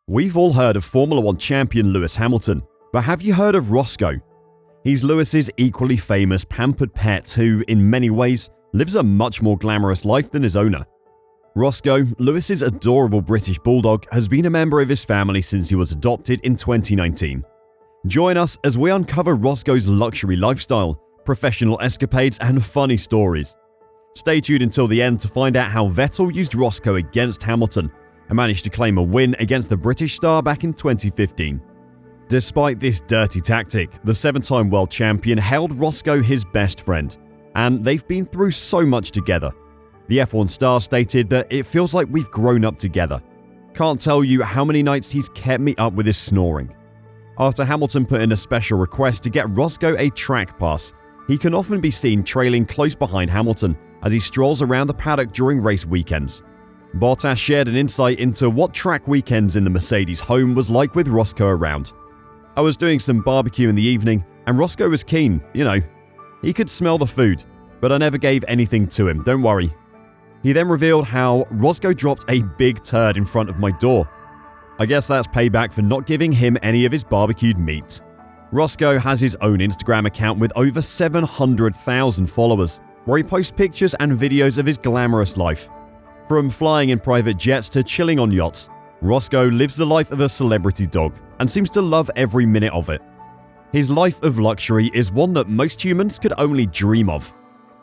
We've all heard of Formula One champion Lewis Hamilton, but have you heard of Roscoe? He's Lewis's equally famous pampered pet who, in many ways, lives a much more glamorous life than his owner. Roscoe, Lewis's adorable British bulldog, has been a member of his family since he was adopted in 2019. Join us as we uncover Roscoe's luxury lifestyle, professional escapades, and funny stories. Stay tuned until the end to find out how Vettel used Roscoe against Hamilton and managed to claim a win against the British star back in 2015. Despite this dirty tactic, the 7-time world champion held Roscoe his best friend, and they've been through so much together. The F1 star stated that it feels like we've grown up together. Can't tell you how many nights he's kept me up with his snoring. After Hamilton put in a special request to get Roscoe a track pass, he can often be seen trailing close behind Hamilton as he strolls around the paddock during race weekends. Bottas shared an insight into what track weekends in the Mercedes home was like with Roscoe around. "I was doing some barbecue in the evening and Roscoe was keen, He could smell the food, but I never gave anything to him, don't worry." He then revealed how Roscoe dropped a big turd in front of my door. I guess that's payback for not giving him any of his barbecued meat. Roscoe has his own Instagram account with over 700,000 followers, where he posts pictures and videos of his glamorous life. From flying in private jets to chilling on yachts, Roscoe lives the life of a celebrity dog and seems to love every minute of it. His life of luxury is one that most humans could only dream of.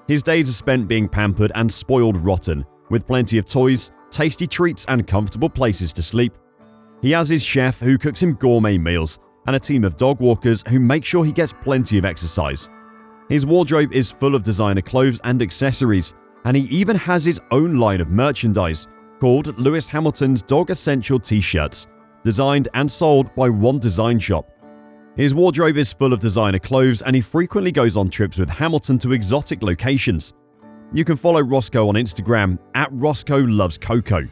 His days are spent being pampered and spoiled rotten, with plenty of toys, tasty treats, and comfortable places to sleep. He has his chef who cooks him gourmet meals, and a team of dog walkers who make sure he gets plenty of exercise. His wardrobe is full of designer clothes and accessories, and he even has his own line of merchandise called Lewis Hamilton's Dog Essential T-shirts, designed and sold by One Design Shop. His wardrobe is full of designer clothes, and he frequently goes on trips with Hamilton to exotic locations. You can follow Roscoe on Instagram at Roscoe Loves Coco.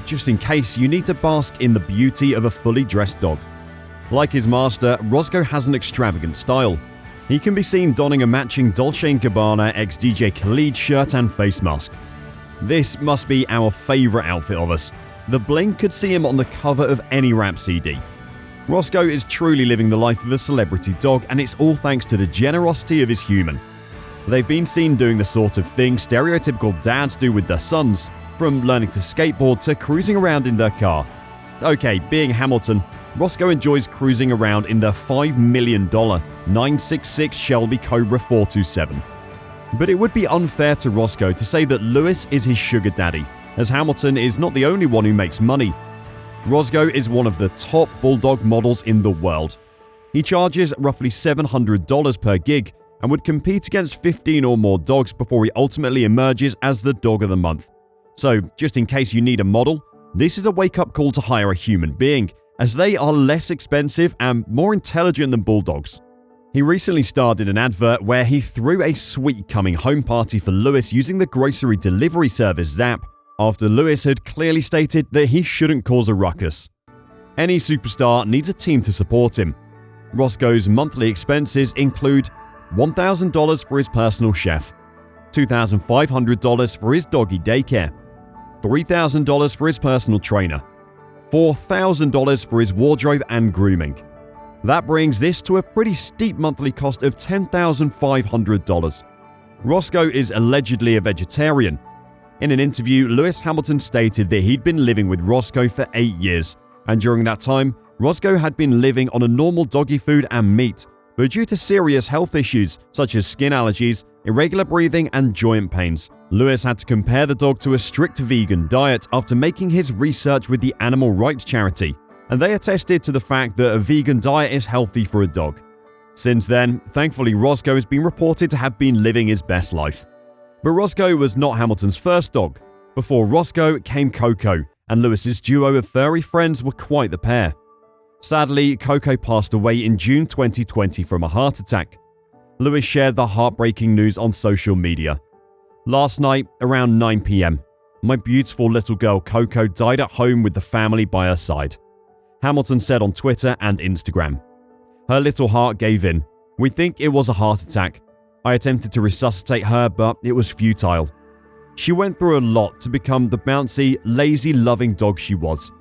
Just in case you need to bask in the beauty of a fully dressed dog. Like his master, Roscoe has an extravagant style. He can be seen donning a matching Dolce & Gabbana ex-DJ Khalid shirt and face mask. This must be our favourite outfit of us. The bling could see him on the cover of any rap CD. Roscoe is truly living the life of a celebrity dog, and it's all thanks to the generosity of his human. They've been seen doing the sort of thing stereotypical dads do with their sons, from learning to skateboard to cruising around in their car. Okay, being Hamilton, Roscoe enjoys cruising around in their $5 million 966 Shelby Cobra 427. But it would be unfair to Roscoe to say that Lewis is his sugar daddy, as Hamilton is not the only one who makes money. Roscoe is one of the top bulldog models in the world. He charges roughly $700 per gig and would compete against 15 or more dogs before he ultimately emerges as the dog of the month. So, just in case you need a model, this is a wake-up call to hire a human being, as they are less expensive and more intelligent than bulldogs. He recently starred in an advert where he threw a sweet coming home party for Lewis using the grocery delivery service Zap, after Lewis had clearly stated that he shouldn't cause a ruckus. Any superstar needs a team to support him. Roscoe's monthly expenses include $1,000 for his personal chef, $2,500 for his doggy daycare, $3,000 for his personal trainer, $4,000 for his wardrobe and grooming. That brings this to a pretty steep monthly cost of $10,500. Roscoe is allegedly a vegetarian. In an interview, Lewis Hamilton stated that he'd been living with Roscoe for 8 years, and during that time, Roscoe had been living on a normal doggy food and meat, but due to serious health issues such as skin allergies, irregular breathing, and joint pains, Lewis had to compare the dog to a strict vegan diet after making his research with the animal rights charity, and they attested to the fact that a vegan diet is healthy for a dog. Since then, thankfully Roscoe has been reported to have been living his best life. But Roscoe was not Hamilton's first dog. Before Roscoe came Coco, and Lewis's duo of furry friends were quite the pair. Sadly, Coco passed away in June 2020 from a heart attack. Lewis shared the heartbreaking news on social media. "Last night, around 9 p.m, my beautiful little girl Coco died at home with the family by her side," Hamilton said on Twitter and Instagram. "Her little heart gave in. We think it was a heart attack. I attempted to resuscitate her, but it was futile. She went through a lot to become the bouncy, lazy, loving dog she was.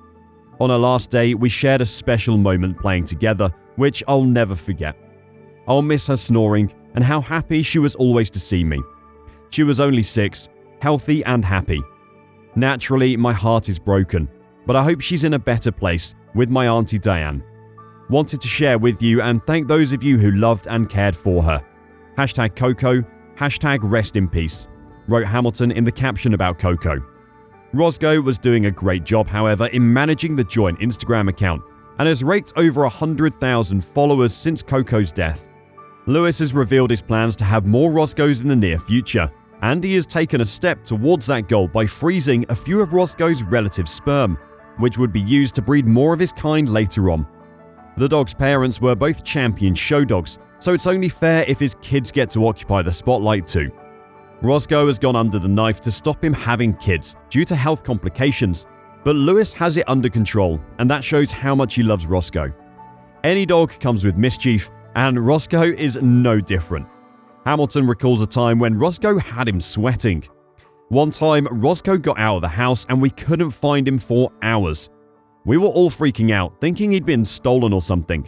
On our last day, we shared a special moment playing together, which I'll never forget. I'll miss her snoring and how happy she was always to see me. She was only 6, healthy and happy. Naturally, my heart is broken, but I hope she's in a better place with my Auntie Diane. Wanted to share with you and thank those of you who loved and cared for her. Hashtag Coco, hashtag rest in peace, wrote Hamilton in the caption about Coco. Roscoe was doing a great job, however, in managing the joint Instagram account and has raked over 100,000 followers since Coco's death. Lewis has revealed his plans to have more Roscoes in the near future, and he has taken a step towards that goal by freezing a few of Roscoe's relatives' sperm, which would be used to breed more of his kind later on. The dog's parents were both champion show dogs, so it's only fair if his kids get to occupy the spotlight too. Roscoe has gone under the knife to stop him having kids due to health complications, but Lewis has it under control, and that shows how much he loves Roscoe. Any dog comes with mischief, and Roscoe is no different. Hamilton recalls a time when Roscoe had him sweating. One time, Roscoe got out of the house and we couldn't find him for hours. We were all freaking out, thinking he'd been stolen or something.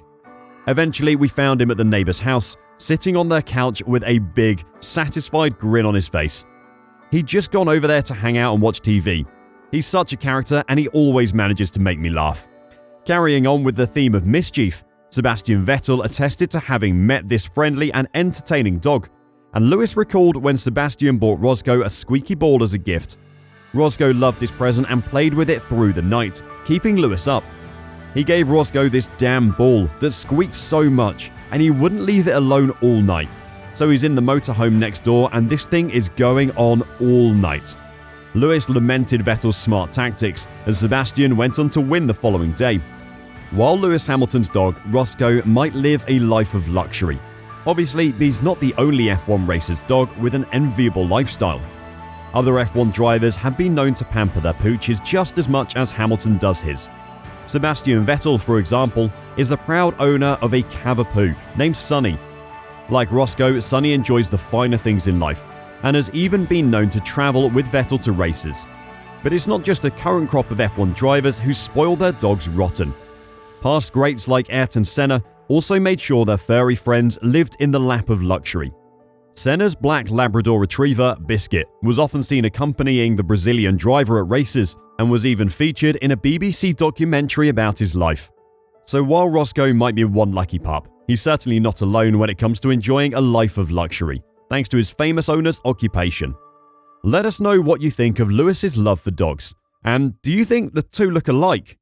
Eventually, we found him at the neighbor's house, sitting on their couch with a big, satisfied grin on his face. He'd just gone over there to hang out and watch TV. He's such a character and he always manages to make me laugh. Carrying on with the theme of mischief, Sebastian Vettel attested to having met this friendly and entertaining dog, and Lewis recalled when Sebastian bought Roscoe a squeaky ball as a gift. Roscoe loved his present and played with it through the night, keeping Lewis up. He gave Roscoe this damn ball that squeaks so much, and he wouldn't leave it alone all night. So he's in the motorhome next door and this thing is going on all night. Lewis lamented Vettel's smart tactics as Sebastian went on to win the following day. While Lewis Hamilton's dog, Roscoe, might live a life of luxury, obviously he's not the only F1 racer's dog with an enviable lifestyle. Other F1 drivers have been known to pamper their pooches just as much as Hamilton does his. Sebastian Vettel, for example, is the proud owner of a Cavapoo named Sonny. Like Roscoe, Sonny enjoys the finer things in life and has even been known to travel with Vettel to races. But it's not just the current crop of F1 drivers who spoil their dogs rotten. Past greats like Ayrton Senna also made sure their furry friends lived in the lap of luxury. Senna's black Labrador retriever, Biscuit, was often seen accompanying the Brazilian driver at races and was even featured in a BBC documentary about his life. So while Roscoe might be one lucky pup, he's certainly not alone when it comes to enjoying a life of luxury, thanks to his famous owner's occupation. Let us know what you think of Lewis's love for dogs, and do you think the two look alike?